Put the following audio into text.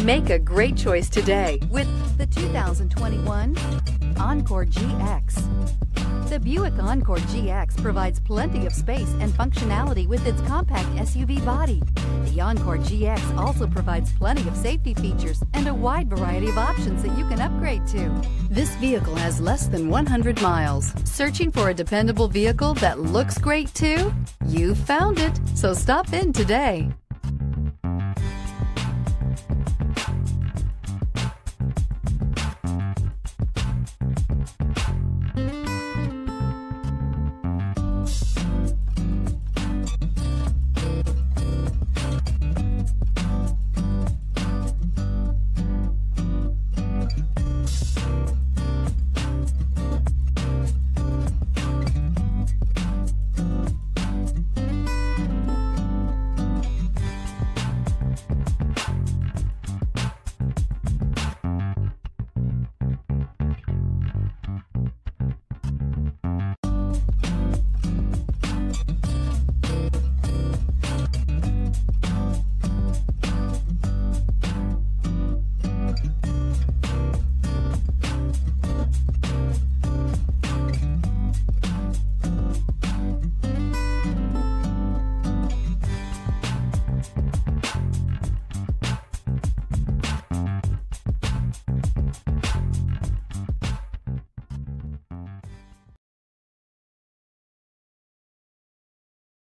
Make a great choice today with The 2021 Encore GX. The Buick Encore GX provides plenty of space and functionality with its compact SUV body. The Encore GX also provides plenty of safety features and a wide variety of options that you can upgrade to. This vehicle has less than 100 miles. Searching for a dependable vehicle that looks great too? You found it, so stop in today.